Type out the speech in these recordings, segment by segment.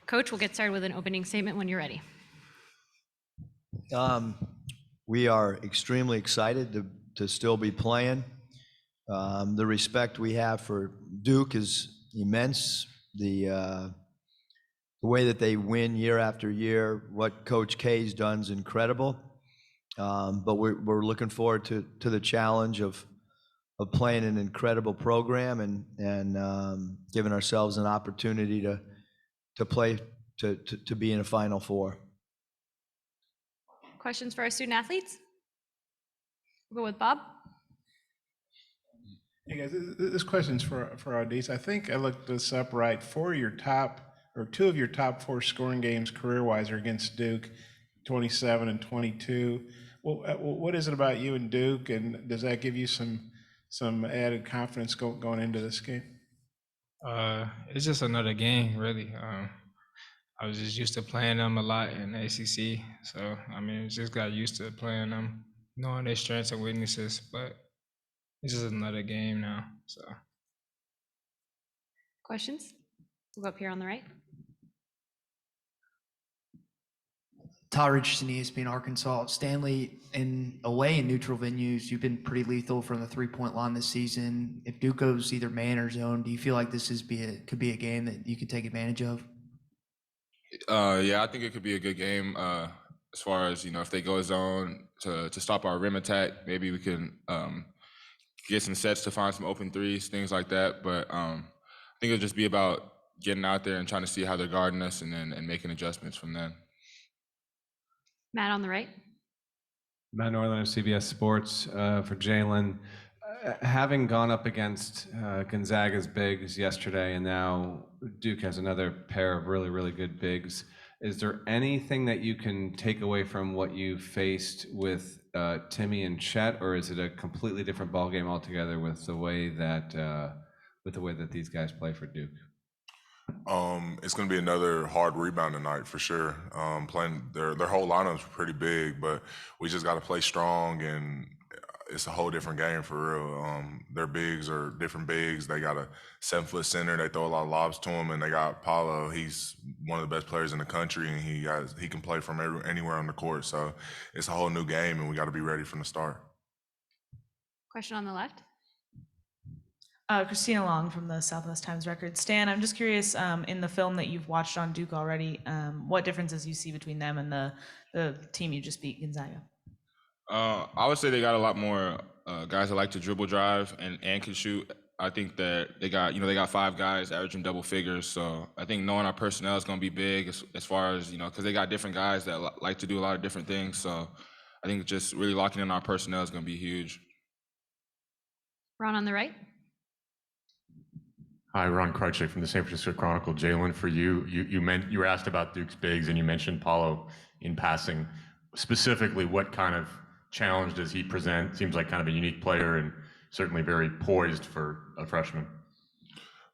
Coach, we'll get started with an opening statement when you're ready. We are extremely excited to still be playing. The respect we have for Duke is immense. The way that they win year after year, what Coach K's done is incredible. But we're looking forward to the challenge of playing an incredible program and giving ourselves an opportunity to play to be in a Final Four. Questions for our student athletes? We'll go with Bob. Hey guys, this question's for our Ds. I think I looked this up right. Two of your top four scoring games career-wise are against Duke, 27 and 22. Well, what is it about you and Duke, and does that give you some added confidence going into this game? It's just another game, really. I was just used to playing them a lot in the ACC, so I mean, just got used to playing them, knowing their strengths and weaknesses. But it's just another game now. So. Questions? We'll go up here on the right. Todd Richardson, ESPN Arkansas. Stanley, in away and neutral venues, you've been pretty lethal from the three-point line this season. If Duke goes either man or zone, do you feel like this could be a game that you could take advantage of? Yeah, I think it could be a good game. As far as, if they go zone to stop our rim attack, maybe we can get some sets to find some open threes, things like that. But I think it'll just be about getting out there and trying to see how they're guarding us and making adjustments from then. Matt on the right. Matt Norland of CBS Sports for Jalen. Having gone up against Gonzaga's bigs yesterday, and now Duke has another pair of really, really good bigs, is there anything that you can take away from what you faced with Timmy and Chet, or is it a completely different ballgame altogether with the way that these guys play for Duke? It's going to be another hard rebound tonight for sure. Playing their whole lineup's pretty big, but we just got to play strong, and it's a whole different game for real. Their bigs are different bigs. They got a 7-foot center. They throw a lot of lobs to him, and they got Paulo. He's one of the best players in the country, and he can play from anywhere on the court. So it's a whole new game, and we got to be ready from the start. Question on the left. Christina Long from the Southwest Times Record. Stan, I'm just curious, in the film that you've watched on Duke already, what differences you see between them and the team you just beat, Gonzaga? I would say they got a lot more guys that like to dribble drive and can shoot. I think that they got 5 guys averaging double figures. So I think knowing our personnel is going to be big as far as, because they got different guys that like to do a lot of different things. So I think just really locking in our personnel is going to be huge. Ron on the right. Hi, Ron Krajcik from the San Francisco Chronicle. Jalen, for you were asked about Duke's bigs, and you mentioned Paulo in passing. Specifically, what kind of challenge does he present? Seems like kind of a unique player and certainly very poised for a freshman.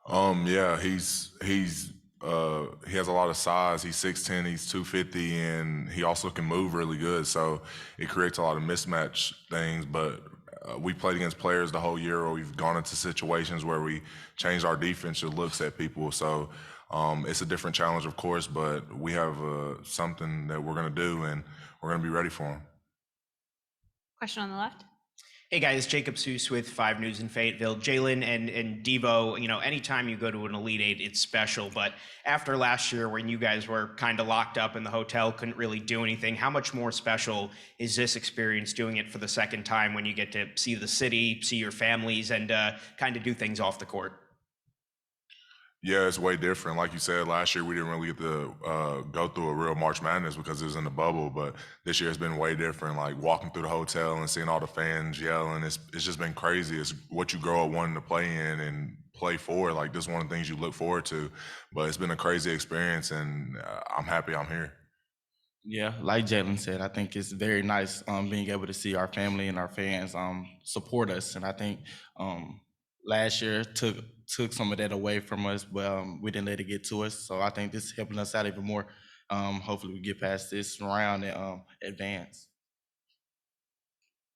Yeah, he has a lot of size. He's 6'10", he's 250, and he also can move really good. So it creates a lot of mismatch things, but we played against players the whole year, or we've gone into situations where we changed our defensive looks at people. So it's a different challenge, of course, but we have something that we're going to do, and we're going to be ready for them. Question on the left. Hey guys, Jacob Seuss with 5 News in Fayetteville. Jalen and Devo, anytime you go to an Elite Eight, it's special. But after last year when you guys were kind of locked up in the hotel, couldn't really do anything, how much more special is this experience doing it for the second time when you get to see the city, see your families, and kind of do things off the court? Yeah, it's way different. Like you said, last year we didn't really get to go through a real March Madness because it was in the bubble, but this year it's been way different. Like walking through the hotel and seeing all the fans yelling, it's just been crazy. It's what you grow up wanting to play in and play for. Like this is one of the things you look forward to, but it's been a crazy experience, and I'm happy I'm here. Yeah, like Jalen said, I think it's very nice being able to see our family and our fans support us, and I think last year took some of that away from us, but we didn't let it get to us. So I think this is helping us out even more. Hopefully we get past this round and advance.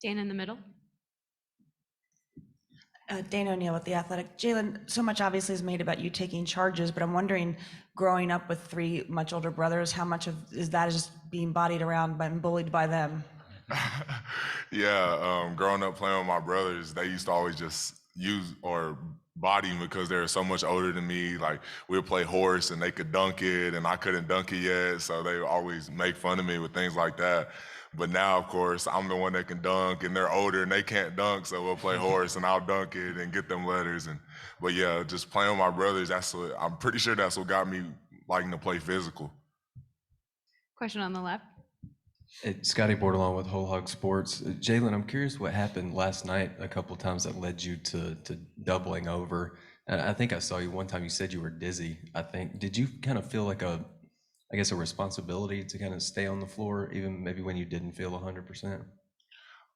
Dan in the middle. Dana O'Neill with The Athletic. Jalen, so much obviously is made about you taking charges, but I'm wondering, growing up with three much older brothers, how much of is that just being bodied around and bullied by them? Yeah, growing up playing with my brothers, they used to always just use or body me because they're so much older than me. Like we'd play horse and they could dunk it and I couldn't dunk it yet, so they would always make fun of me with things like that. But now, of course, I'm the one that can dunk and they're older and they can't dunk, so we'll play horse and I'll dunk it and get them letters. But yeah, just playing with my brothers, I'm pretty sure that's what got me liking to play physical. Question on the left. It's Scotty Bordelon with Whole Hog Sports. Jalen, I'm curious what happened last night a couple of times that led you to doubling over. I think I saw you one time, you said you were dizzy, I think. Did you kind of feel like a responsibility to kind of stay on the floor, even maybe when you didn't feel 100%?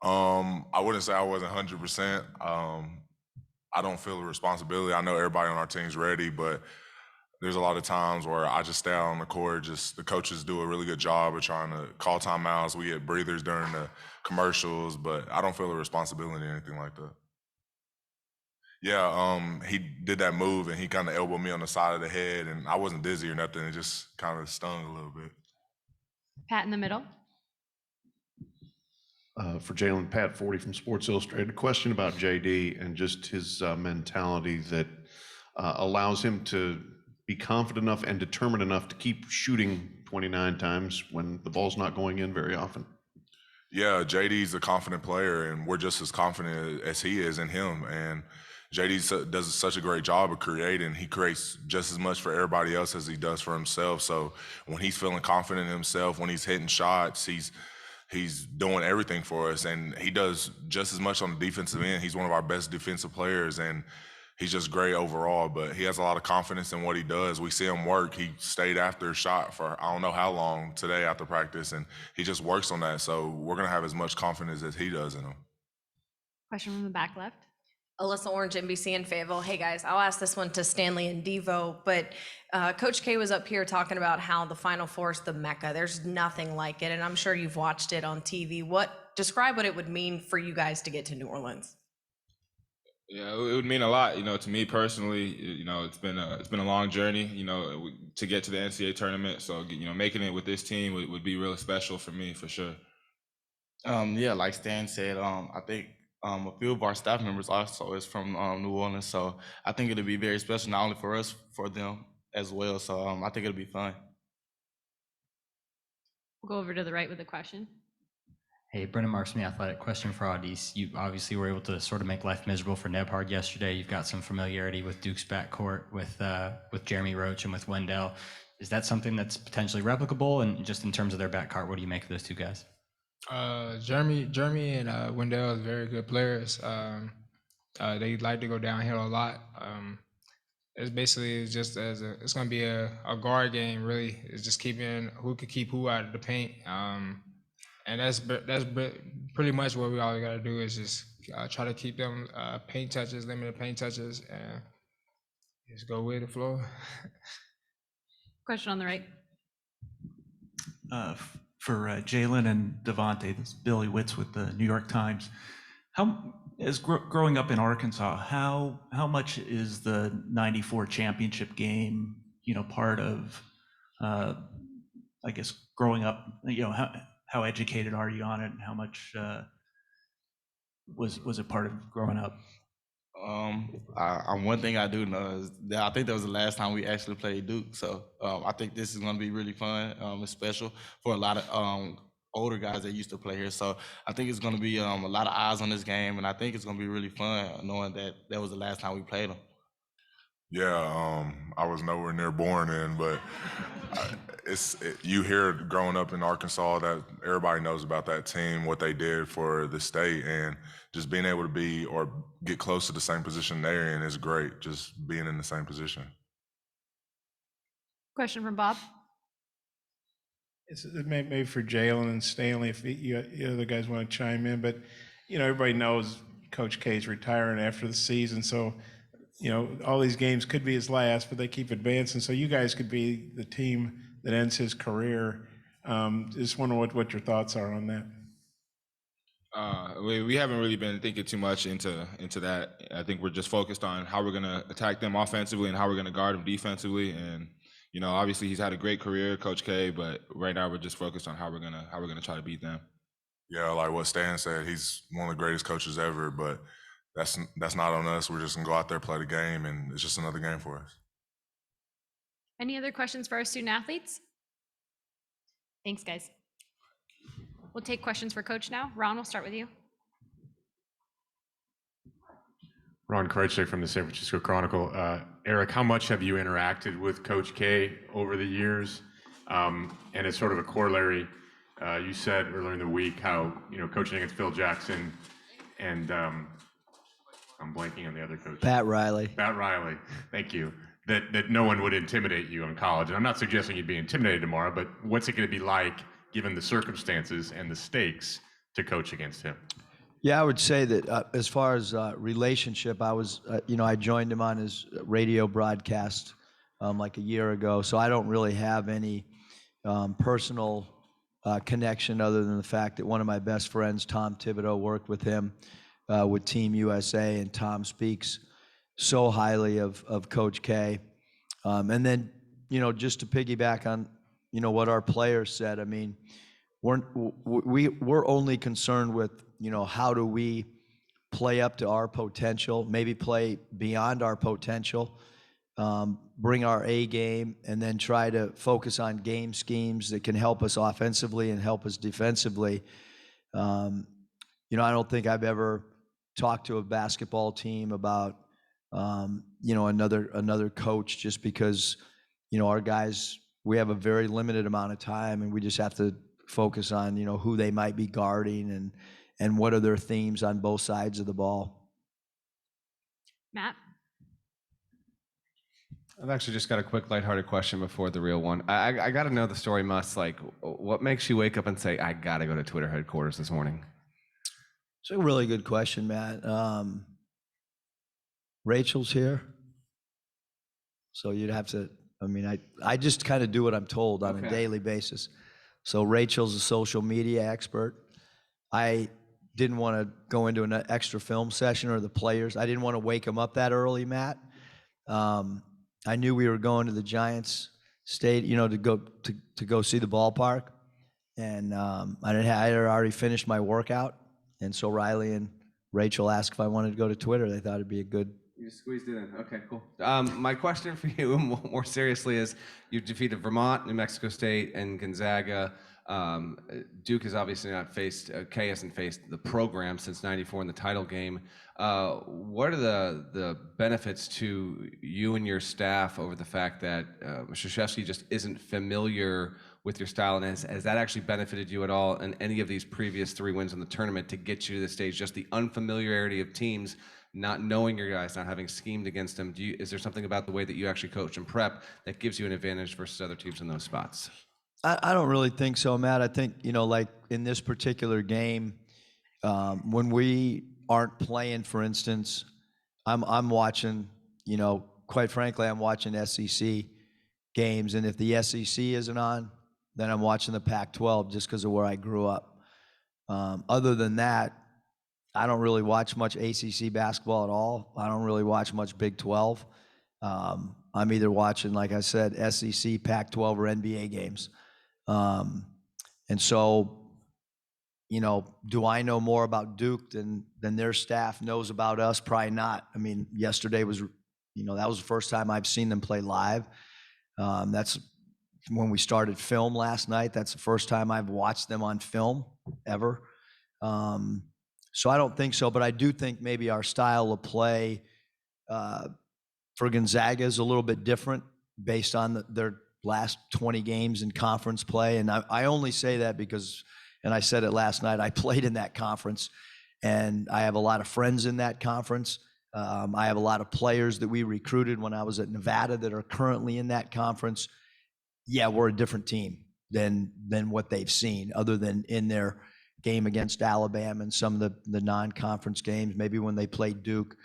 I wouldn't say I wasn't 100%. I don't feel the responsibility. I know everybody on our team's ready, but there's a lot of times where I just stay out on the court. Just the coaches do a really good job of trying to call timeouts. We get breathers during the commercials, but I don't feel the responsibility or anything like that. Yeah, he did that move and he kind of elbowed me on the side of the head, and I wasn't dizzy or nothing. It just kind of stung a little bit. Pat in the middle. For Jalen, Pat 40 from Sports Illustrated. A question about JD and just his mentality that allows him to be confident enough and determined enough to keep shooting 29 times when the ball's not going in very often. Yeah, JD's a confident player, and we're just as confident as he is in him. And JD does such a great job of creating. He creates just as much for everybody else as he does for himself. So when he's feeling confident in himself, when he's hitting shots, he's doing everything for us, and he does just as much on the defensive end. He's one of our best defensive players, and he's just great overall, but he has a lot of confidence in what he does. We see him work. He stayed after a shot for I don't know how long today after practice, and he just works on that. So we're going to have as much confidence as he does in him. Question from the back left. Alyssa Orange, NBC in Fayetteville. Hey guys, I'll ask this one to Stanley and Devo, but Coach K was up here talking about how the Final Four is the Mecca. There's nothing like it, and I'm sure you've watched it on TV. Describe what it would mean for you guys to get to New Orleans. Yeah, it would mean a lot, to me personally. It's been a long journey, to get to the NCAA tournament. So, making it with this team would be really special for me, for sure. Yeah, like Stan said, I think a few of our staff members also is from New Orleans, so I think it'll be very special, not only for us, for them as well. So I think it'll be fun. We'll go over to the right with a question. Hey, Brendan Marks from The Athletic. Question for Audis. You obviously were able to sort of make life miserable for Nebhard yesterday. You've got some familiarity with Duke's backcourt, with Jeremy Roach and with Wendell. Is that something that's potentially replicable? And just in terms of their backcourt, what do you make of those two guys? Jeremy and Wendell is very good players. They like to go downhill a lot. It's going to be a guard game, really. It's just keeping who could keep who out of the paint. And that's pretty much what we all got to do is just try to keep them paint touches, limited paint touches, and just go with the flow. Question on the right. For Jalen and Devontae, this is Billy Witz with the New York Times. Growing up in Arkansas, how much is the '94 championship game, part of, I guess, growing up? How educated are you on it, and how much was it part of growing up? One thing I do know is that I think that was the last time we actually played Duke. So I think this is going to be really fun. It's special for a lot of older guys that used to play here. So I think it's going to be a lot of eyes on this game, and I think it's going to be really fun knowing that was the last time we played them. Yeah, I was nowhere near born then, but you hear growing up in Arkansas that everybody knows about that team, what they did for the state, and just being able to be or get close to the same position they're in is great, just being in the same position. Question from Bob. It's maybe for Jalen and Stanley if you other guys want to chime in, but everybody knows Coach K is retiring after the season, so all these games could be his last, but they keep advancing. So you guys could be the team that ends his career. Just wonder what your thoughts are on that. We haven't really been thinking too much into that. I think we're just focused on how we're gonna attack them offensively and how we're gonna guard them defensively. And obviously he's had a great career, Coach K, but right now we're just focused on how we're gonna try to beat them. Yeah, like what Stan said, he's one of the greatest coaches ever, but that's not on us. We're just gonna go out there, play the game, and it's just another game for us. Any other questions for our student athletes? Thanks, guys. We'll take questions for Coach now. Ron, we'll start with you. Ron Krejcik from the San Francisco Chronicle. Eric, how much have you interacted with Coach K over the years? And as sort of a corollary, you said earlier in the week how, coaching against Phil Jackson and I'm blanking on the other coach. Pat Riley. Pat Riley, thank you. That no one would intimidate you in college. And I'm not suggesting you'd be intimidated tomorrow, but what's it going to be like, given the circumstances and the stakes, to coach against him? Yeah, I would say that as far as relationship, I was, I joined him on his radio broadcast like a year ago. So I don't really have any personal connection other than the fact that one of my best friends, Tom Thibodeau, worked with him with Team USA, and Tom speaks so highly of Coach K. And then, just to piggyback on, what our players said, I mean, we're only concerned with, how do we play up to our potential, maybe play beyond our potential, bring our A game, and then try to focus on game schemes that can help us offensively and help us defensively. I don't think I've ever talked to a basketball team about, another coach, just because, our guys, we have a very limited amount of time, and we just have to focus on, who they might be guarding and what are their themes on both sides of the ball. Matt? I've actually just got a quick lighthearted question before the real one. I got to know the story must, like, what makes you wake up and say, I got to go to Twitter headquarters this morning? It's a really good question, Matt. Rachel's here. So you'd have to, I just kind of do what I'm told on a daily basis. So Rachel's a social media expert. I didn't want to go into an extra film session, or the players. I didn't want to wake them up that early, Matt. I knew we were going to the Giants state, to go see the ballpark. And I had already finished my workout. And so Riley and Rachel asked if I wanted to go to Twitter. They thought it'd be a good. You just squeezed it in. Okay, cool. My question for you, more seriously, is you've defeated Vermont, New Mexico State, and Gonzaga. Duke has obviously not faced, K hasn't faced the program since '94 in the title game. What are the benefits to you and your staff over the fact that Krzyzewski just isn't familiar with your style, and has that actually benefited you at all in any of these previous 3 wins in the tournament to get you to the stage? Just the unfamiliarity of teams, not knowing your guys, not having schemed against them. Is there something about the way that you actually coach and prep that gives you an advantage versus other teams in those spots? I don't really think so, Matt. I think, like in this particular game, when we aren't playing, for instance, I'm watching, quite frankly, I'm watching SEC games. And if the SEC isn't on, then I'm watching the Pac-12 just because of where I grew up. Other than that, I don't really watch much ACC basketball at all. I don't really watch much Big 12. I'm either watching, like I said, SEC, Pac-12, or NBA games. And so, do I know more about Duke than their staff knows about us? Probably not. Yesterday was, that was the first time I've seen them play live. That's when we started film last night. That's the first time I've watched them on film ever. So I don't think so, but I do think maybe our style of play for Gonzaga is a little bit different based on their last 20 games in conference play. And I only say that because, and I said it last night, I played in that conference, and I have a lot of friends in that conference. I have a lot of players that we recruited when I was at Nevada that are currently in that conference. Yeah, we're a different team than what they've seen, other than in their game against Alabama and some of the non-conference games, maybe when they played Duke.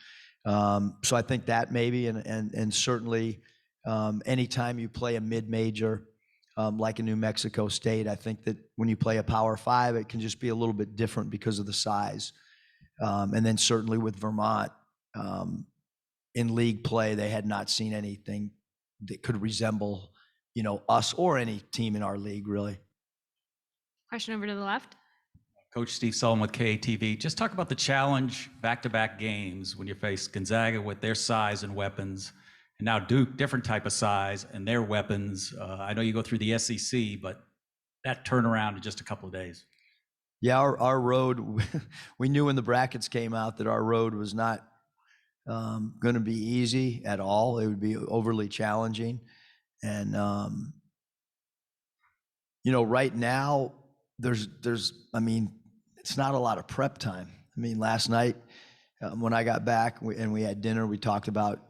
So I think that maybe, and certainly anytime you play a mid-major, like in New Mexico State. I think that when you play a Power 5, it can just be a little bit different because of the size. And then certainly with Vermont, in league play, they had not seen anything that could resemble, us or any team in our league, really. Question over to the left. Coach Steve Sullivan with KATV. Just talk about the challenge back-to-back games when you face Gonzaga with their size and weapons, and now Duke, different type of size and their weapons. I know you go through the SEC, but that turnaround in just a couple of days. Yeah, our road, we knew when the brackets came out that our road was not going to be easy at all. It would be overly challenging. And, right now, it's not a lot of prep time. Last night when I got back and we had dinner, we talked about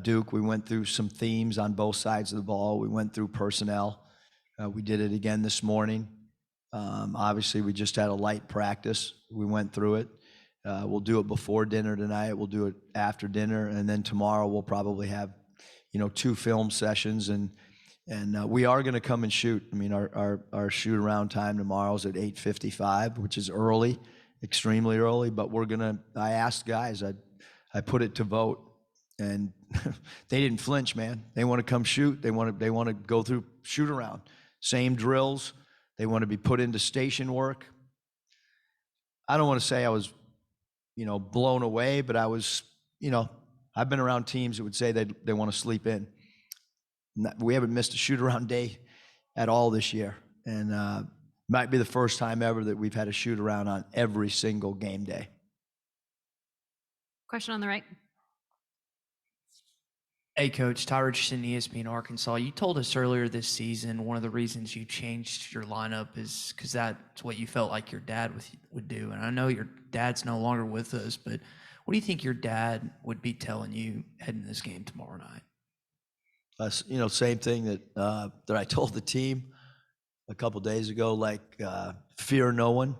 Duke. We went through some themes on both sides of the ball. We went through personnel. We did it again this morning. Obviously, we just had a light practice. We went through it. We'll do it before dinner tonight. We'll do it after dinner. And then tomorrow we'll probably have, 2 film sessions. And we are going to come and shoot. Our shoot around time tomorrow is at 8:55, which is early, extremely early. But I asked guys, I put it to vote. And they didn't flinch, man. They want to come shoot. They want to go through shoot around. Same drills. They want to be put into station work. I don't want to say I was, blown away, but I was, I've been around teams that would say they want to sleep in. We haven't missed a shoot around day at all this year. And might be the first time ever that we've had a shoot around on every single game day. Question on the right. Hey, Coach, Ty Richardson, ESPN Arkansas. You told us earlier this season one of the reasons you changed your lineup is because that's what you felt like your dad would do. And I know your dad's no longer with us, but what do you think your dad would be telling you heading this game tomorrow night? Same thing that I told the team a couple days ago, like fear no one,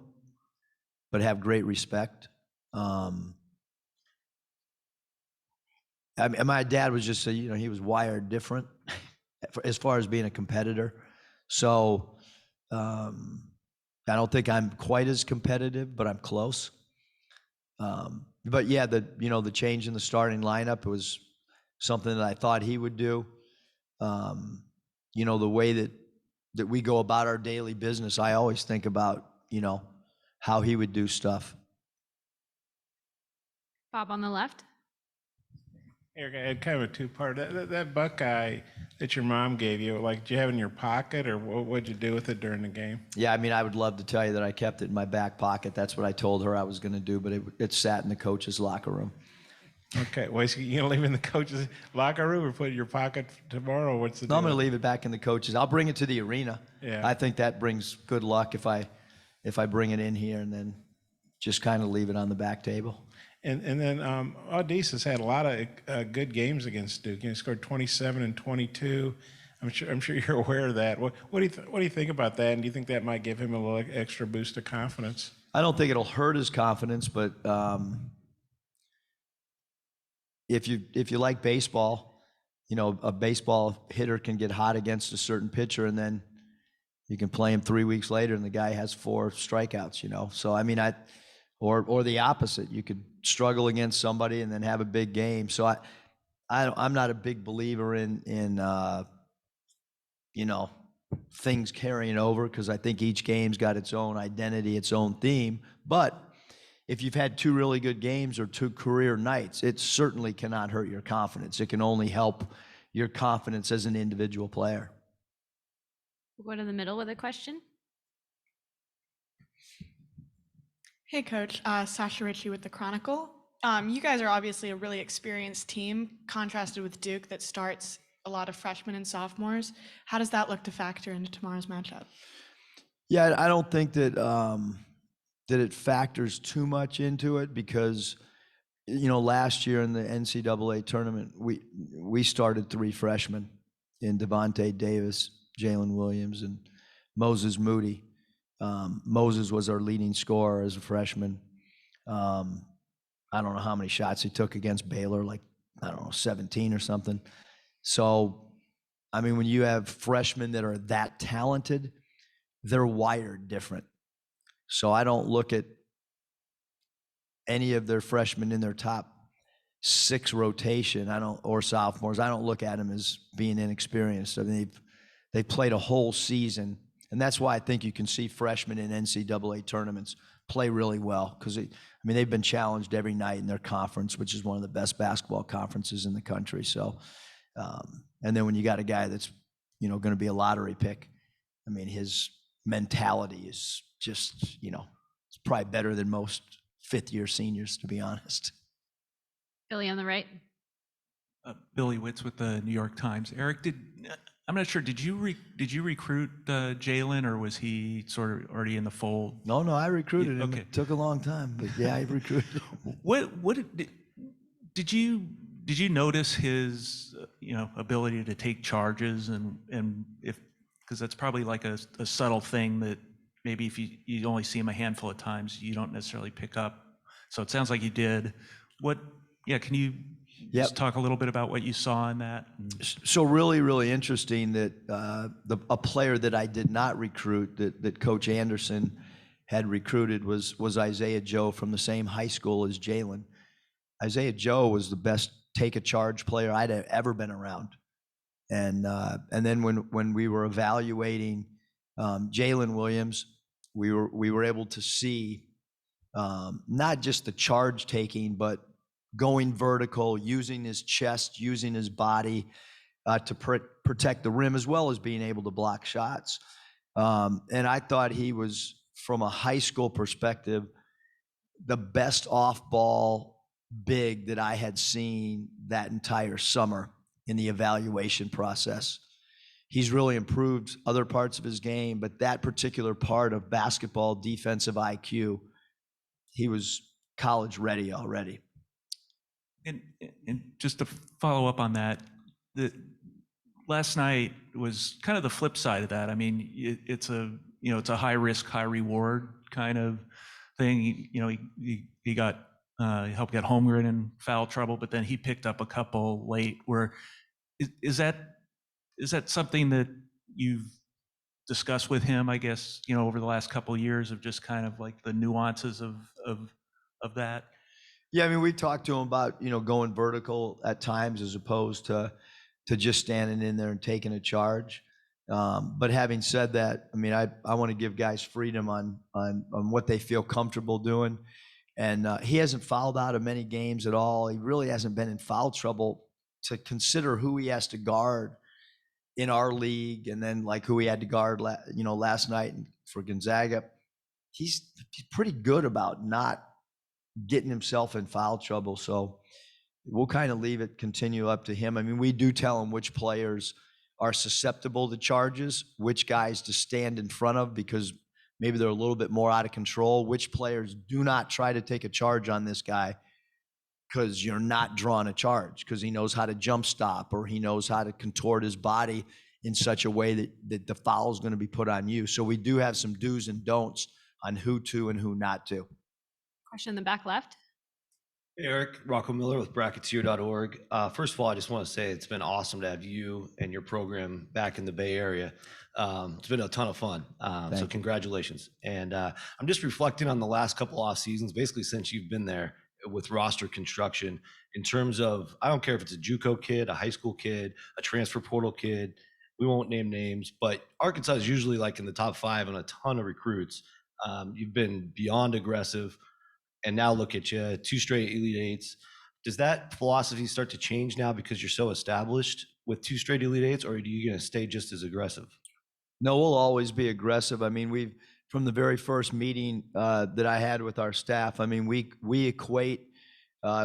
but have great respect. My dad was just, he was wired different as far as being a competitor. So I don't think I'm quite as competitive, but I'm close. But yeah, the change in the starting lineup was something that I thought he would do. The way that we go about our daily business, I always think about, how he would do stuff. Bob on the left. Eric, I had kind of a two-part. That Buckeye that your mom gave you, did you have it in your pocket, or what'd you do with it during the game? Yeah, I would love to tell you that I kept it in my back pocket. That's what I told her I was going to do, but it sat in the coach's locker room. Okay, well, so you gonna leave it in the coach's locker room or put it in your pocket tomorrow? What's the deal? I'm going to leave it back in the coach's. I'll bring it to the arena. Yeah. I think that brings good luck if I bring it in here and then just kind of leave it on the back table. And then Audis has had a lot of good games against Duke. He scored 27 and 22. I'm sure you're aware of that. What do you think about that? And do you think that might give him a little extra boost of confidence? I don't think it'll hurt his confidence, but if you like baseball, a baseball hitter can get hot against a certain pitcher, and then you can play him 3 weeks later, and the guy has 4 strikeouts. So or the opposite, you could struggle against somebody and then have a big game. So I'm not a big believer in things carrying over, because I think each game's got its own identity, its own theme. But if you've had 2 really good games or 2 career nights, it certainly cannot hurt your confidence. It can only help your confidence as an individual player. We'll go to the middle with a question. Hey, Coach. Sasha Ritchie with the Chronicle. You guys are obviously a really experienced team, contrasted with Duke that starts a lot of freshmen and sophomores. How does that look to factor into tomorrow's matchup? Yeah, I don't think that that it factors too much into it, because last year in the NCAA tournament, we started 3 freshmen in Devontae Davis, Jalen Williams, and Moses Moody. Moses was our leading scorer as a freshman. I don't know how many shots he took against Baylor, 17 or something. So I mean, when you have freshmen that are that talented, they're wired different. So I don't look at any of their freshmen in their top 6 rotation, or sophomores. I don't look at them as being inexperienced. I mean, they played a whole season, and that's why I think you can see freshmen in NCAA tournaments play really well, because they've been challenged every night in their conference, which is one of the best basketball conferences in the country. So, and then when you got a guy that's going to be a lottery pick, I mean, his mentality is just it's probably better than most fifth-year seniors, to be honest. Billy on the right. Billy Witz with the New York Times. Eric, I'm not sure. Did you recruit Jalen, or was he sort of already in the fold? No, I recruited him. Okay. It took a long time, but yeah, I recruited him. What did you notice his ability to take charges, and if, because that's probably like a subtle thing that maybe if you only see him a handful of times, you don't necessarily pick up. So it sounds like you did. Can you just talk a little bit about what you saw in that? So really, really interesting that a player that I did not recruit, that Coach Anderson had recruited, was Isaiah Joe from the same high school as Jalen. Isaiah Joe was the best take-a-charge player I'd ever been around. And then when we were evaluating Jalen Williams, we were able to see not just the charge taking, but going vertical, using his chest, using his body to protect the rim, as well as being able to block shots. And I thought he was, from a high school perspective, the best off-ball big that I had seen that entire summer in the evaluation process. He's really improved other parts of his game, but that particular part of basketball defensive IQ, he was college ready already. And just to follow up on that, last night was kind of the flip side of that. I mean, it's a high risk, high reward kind of thing. He got helped get Holmgren in foul trouble, but then he picked up a couple late. Is that something that you've discussed with him, I guess, over the last couple of years, of just kind of like the nuances of that? Yeah, I mean, we talked to him about, going vertical at times as opposed to just standing in there and taking a charge. But having said that, I mean, I want to give guys freedom on what they feel comfortable doing. And he hasn't fouled out of many games at all. He really hasn't been in foul trouble, to consider who he has to guard in our league, and then like who he had to guard last night for Gonzaga. He's pretty good about not getting himself in foul trouble. So we'll kind of leave it, continue up to him. I mean, we do tell him which players are susceptible to charges, which guys to stand in front of because maybe they're a little bit more out of control, which players do not try to take a charge on this guy because you're not drawing a charge, because he knows how to jump stop, or he knows how to contort his body in such a way that the foul is going to be put on you. So we do have some do's and don'ts on who to and who not to. Question in the back left. Hey, Eric, Rocco Miller with bracketseer.org. First of all, I just want to say it's been awesome to have you and your program back in the Bay Area. It's been a ton of fun. So congratulations. And I'm just reflecting on the last couple off seasons, basically since you've been there, with roster construction, in terms of, I don't care if it's a JUCO kid, a high school kid, a transfer portal kid, we won't name names, but Arkansas is usually like in the top 5 on a ton of recruits. You've been beyond aggressive. And now look at you, 2 straight Elite Eights. Does that philosophy start to change now because you're so established with 2 straight Elite Eights, or are you going to stay just as aggressive? No, we'll always be aggressive. I mean, from the very first meeting that I had with our staff, I mean, we equate,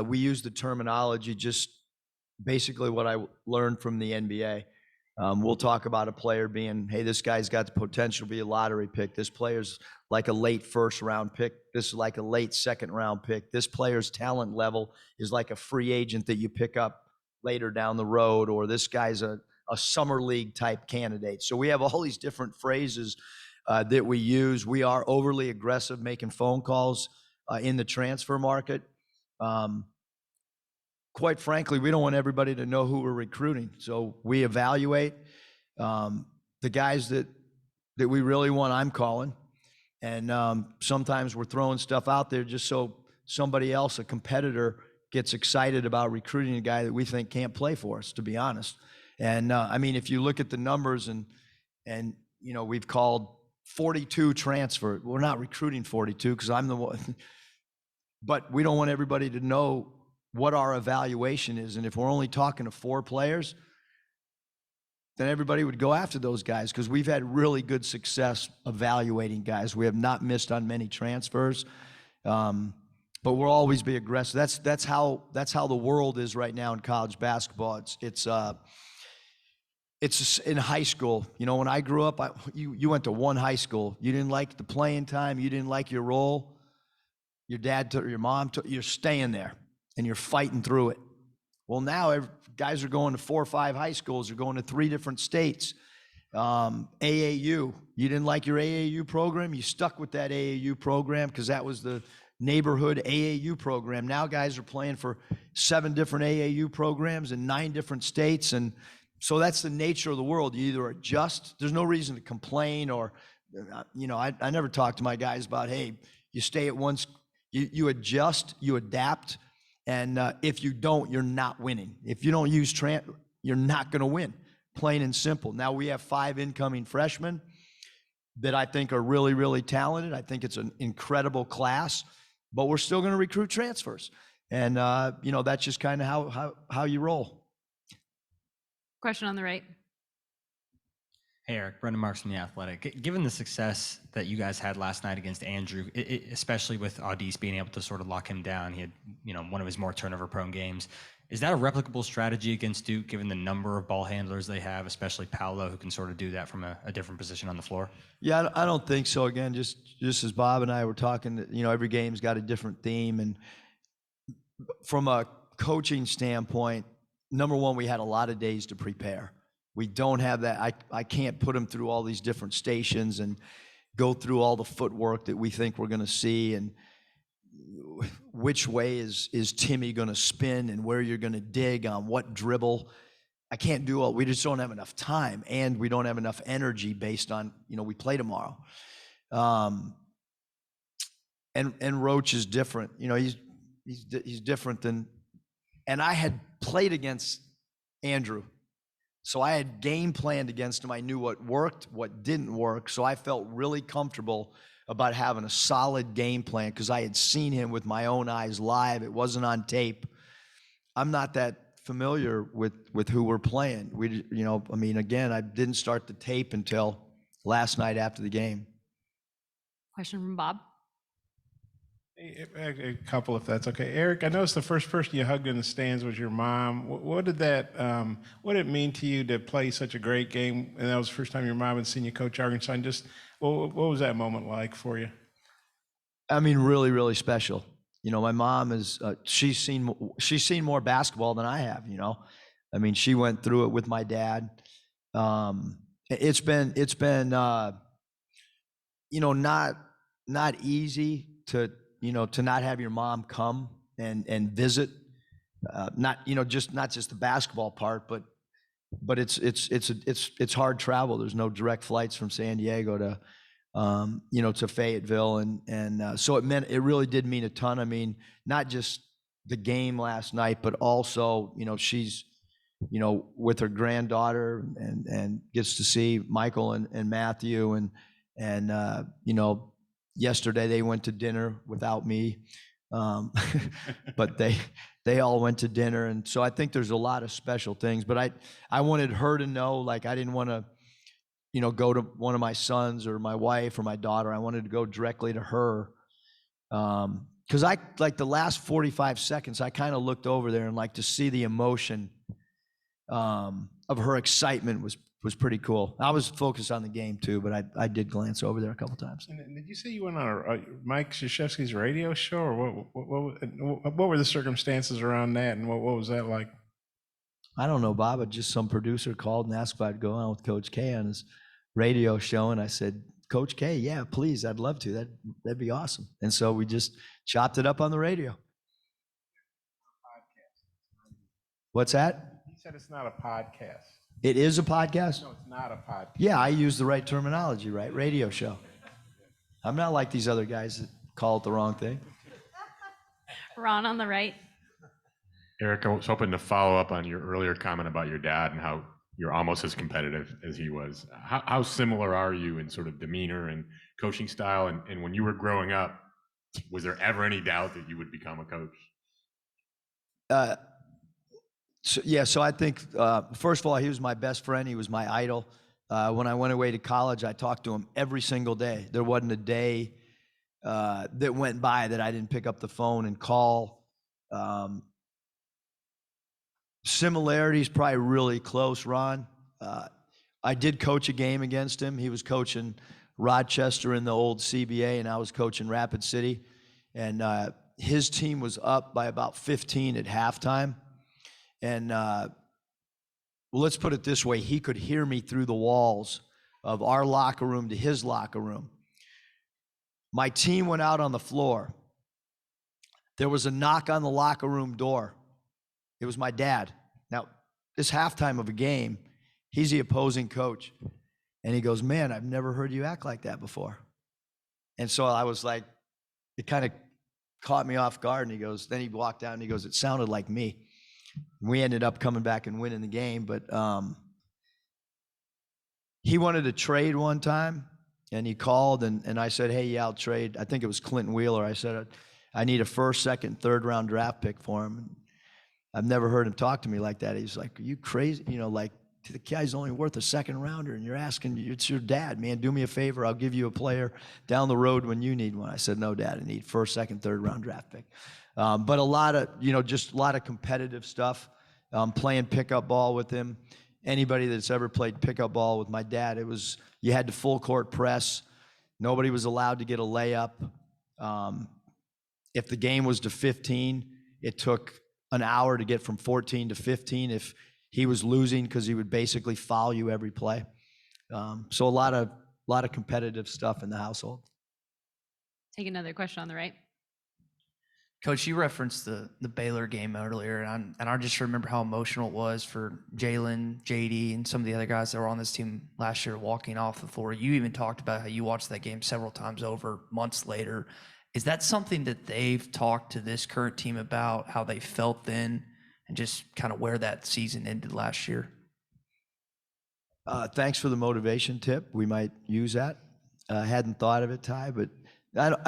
we use the terminology, just basically what I learned from the NBA. We'll talk about a player being, hey, this guy's got the potential to be a lottery pick. This player's like a late first round pick. This is like a late second round pick. This player's talent level is like a free agent that you pick up later down the road, or this guy's a summer league type candidate. So we have all these different phrases that we use. We are overly aggressive making phone calls in the transfer market. Quite frankly, we don't want everybody to know who we're recruiting. So we evaluate. The guys that we really want, I'm calling. And sometimes we're throwing stuff out there just so somebody else, a competitor, gets excited about recruiting a guy that we think can't play for us, to be honest. And I mean, if you look at the numbers and you know, we've called 42 transfer. We're not recruiting 42 because I'm the one, but we don't want everybody to know what our evaluation is. And if we're only talking to 4 players, then everybody would go after those guys because we've had really good success evaluating guys. We have not missed on many transfers, but we'll always be aggressive. That's how the world is right now in college basketball. It's in high school. You know, when I grew up, you went to one high school. You didn't like the playing time. You didn't like your role. Your dad took, your mom took, you're staying there and you're fighting through it. Well, now guys are going to 4 or 5 high schools. They're going to 3 different states. AAU, you didn't like your AAU program. You stuck with that AAU program because that was the neighborhood AAU program. Now guys are playing for 7 different AAU programs in 9 different states. And so that's the nature of the world. You either adjust. There's no reason to complain or, you know, I never talk to my guys about, hey, you stay at once, you adjust, you adapt. And if you don't, you're not winning. If you don't use you're not going to win, plain and simple. Now we have 5 incoming freshmen that I think are really, really talented. I think it's an incredible class, but we're still going to recruit transfers. And, you know, that's just kind of how you roll. Question on the right. Hey, Eric, Brendan Marks from The Athletic. Given the success that you guys had last night against Andrew, especially with Audis being able to sort of lock him down, he had, you know, one of his more turnover-prone games. Is that a replicable strategy against Duke, given the number of ball handlers they have, especially Paolo, who can sort of do that from a different position on the floor? Yeah, I don't think so. Again, just as Bob and I were talking, you know, every game's got a different theme. And from a coaching standpoint, number one, we had a lot of days to prepare. We don't have that. I can't put them through all these different stations and go through all the footwork that we think we're going to see and which way is Timmy going to spin and where you're going to dig on what dribble. I can't do all. We just don't have enough time, and we don't have enough energy based on, you know, we play tomorrow. And Roach is different. You know, he's different than. And I had played against Andrew. So I had game planned against him. I knew what worked, what didn't work. So I felt really comfortable about having a solid game plan because I had seen him with my own eyes live. It wasn't on tape. I'm not that familiar with who we're playing. You know, I mean, again, I didn't start the tape until last night after the game. Question from Bob. A couple, if that's okay. Eric, I noticed the first person you hugged in the stands was your mom. What did it mean to you to play such a great game? And that was the first time your mom had seen you coach Arkansas. And just what was that moment like for you? I mean, really, really special. You know, my mom is, she's seen more basketball than I have, you know. I mean, she went through it with my dad. It's been you know, not easy to, you know, to not have your mom come and visit, not just the basketball part, but it's hard travel. There's no direct flights from San Diego to, you know, to Fayetteville. And so it really did mean a ton. I mean, not just the game last night, but also, you know, she's, you know, with her granddaughter and gets to see Michael and Matthew and you know, yesterday they went to dinner without me, but they all went to dinner. And so I think there's a lot of special things, but I wanted her to know, like, I didn't want to, you know, go to one of my sons or my wife or my daughter. I wanted to go directly to her. Cause like the last 45 seconds, I kind of looked over there and like to see the emotion, of her excitement was pretty cool. I was focused on the game too, but I did glance over there a couple times. And did you say you went on Mike Krzyzewski's radio show, or what were the circumstances around that, and what was that like? I don't know, Bob, but just some producer called and asked if I'd go on with Coach K on his radio show, and I said, Coach K, yeah, please, I'd love to. That'd be awesome. And so we just chopped it up on the radio. What's that? He said it's not a podcast. It is a podcast? No, it's not a podcast. Yeah, I use the right terminology, right? Radio show. I'm not like these other guys that call it the wrong thing. Ron on the right. Eric, I was hoping to follow up on your earlier comment about your dad and how you're almost as competitive as he was. How similar are you in sort of demeanor and coaching style? And when you were growing up, was there ever any doubt that you would become a coach? So I think, first of all, he was my best friend. He was my idol. When I went away to college, I talked to him every single day. There wasn't a day that went by that I didn't pick up the phone and call. Similarities, probably really close, Ron. I did coach a game against him. He was coaching Rochester in the old CBA, and I was coaching Rapid City. And his team was up by about 15 at halftime. And well, let's put it this way. He could hear me through the walls of our locker room to his locker room. My team went out on the floor. There was a knock on the locker room door. It was my dad. Now, this halftime of a game, he's the opposing coach. And he goes, man, I've never heard you act like that before. And so I was like, it kind of caught me off guard. And he goes, then he walked down and he goes, it sounded like me. We ended up coming back and winning the game. But he wanted to trade one time. And he called and I said, hey, yeah, I'll trade. I think it was Clinton Wheeler. I said, I need a first, second, third round draft pick for him. I've never heard him talk to me like that. He's like, are you crazy? You know, like, the guy's only worth a second rounder and you're asking, it's your dad, man. Do me a favor. I'll give you a player down the road when you need one. I said, no, Dad, I need first, second, third round draft pick. But a lot of, just a lot of competitive stuff, playing pickup ball with him. Anybody that's ever played pickup ball with my dad, it was, you had to full court press. Nobody was allowed to get a layup. If the game was to 15, it took an hour to get from 14 to 15 if he was losing, because he would basically foul you every play. So a lot of competitive stuff in the household. Take another question on the right. Coach, you referenced the Baylor game earlier, and I just remember how emotional it was for Jalen, JD, and some of the other guys that were on this team last year walking off the floor. You even talked about how you watched that game several times over months later. Is that something that they've talked to this current team about, how they felt then, and just kind of where that season ended last year? Thanks for the motivation tip. We might use that. I hadn't thought of it, Ty, but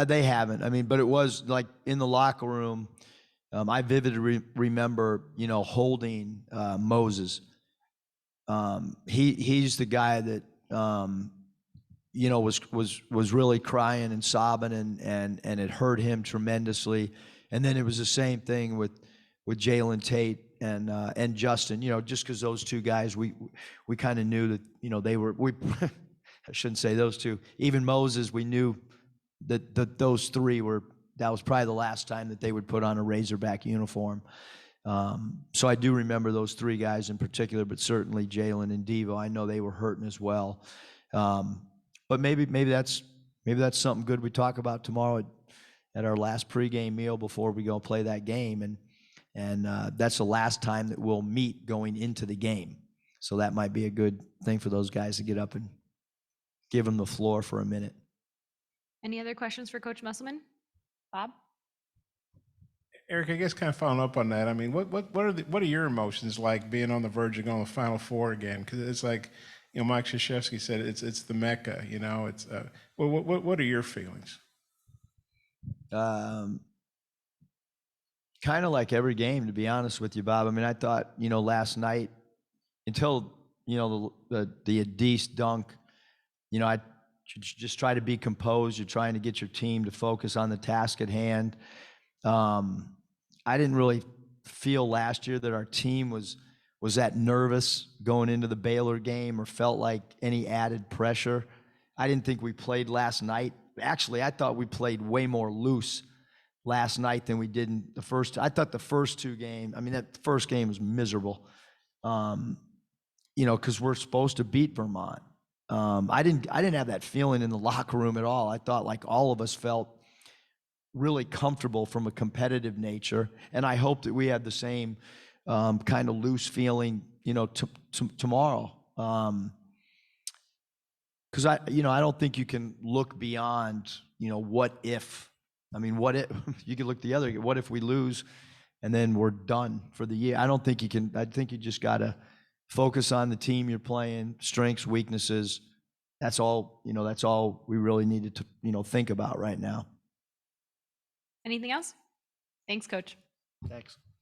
they haven't. I mean, but it was like in the locker room. I vividly remember, holding Moses. He's the guy that was really crying and sobbing, and it hurt him tremendously. And then it was the same thing with Jalen Tate and Justin. Just because those two guys, we kind of knew that they were. I shouldn't say those two. Even Moses, we knew that those three were. That was probably the last time that they would put on a Razorback uniform. So I do remember those three guys in particular, but certainly Jalen and Devo. I know they were hurting as well. But maybe that's something good we talk about tomorrow at our last pregame meal before we go play that game, and that's the last time that we'll meet going into the game. So that might be a good thing for those guys to get up and give them the floor for a minute. Any other questions for Coach Musselman? Bob? Eric, I guess kind of following up on that. I mean, what are your emotions like being on the verge of going to the Final Four again? Because it's like, Mike Krzyzewski said, it's the Mecca. It's what are your feelings? Kind of like every game, to be honest with you, Bob. I mean, I thought, last night until the Adis dunk, I just try to be composed. You're trying to get your team to focus on the task at hand. I didn't really feel last year that our team was that nervous going into the Baylor game or felt like any added pressure. I didn't think we played last night. Actually, I thought we played way more loose last night than we did in the first. I thought the first two games, that first game was miserable, because we're supposed to beat Vermont. I didn't have that feeling in the locker room at all. I thought like all of us felt really comfortable from a competitive nature, and I hope that we had the same kind of loose feeling, tomorrow. Because I don't think you can look beyond, what if. I mean, what if you could look the other? What if we lose, and then we're done for the year? I don't think you can. I think you just got to focus on the team you're playing, strengths, weaknesses. That's all. That's all we really needed to think about right now. Anything else? Thanks, Coach. Thanks.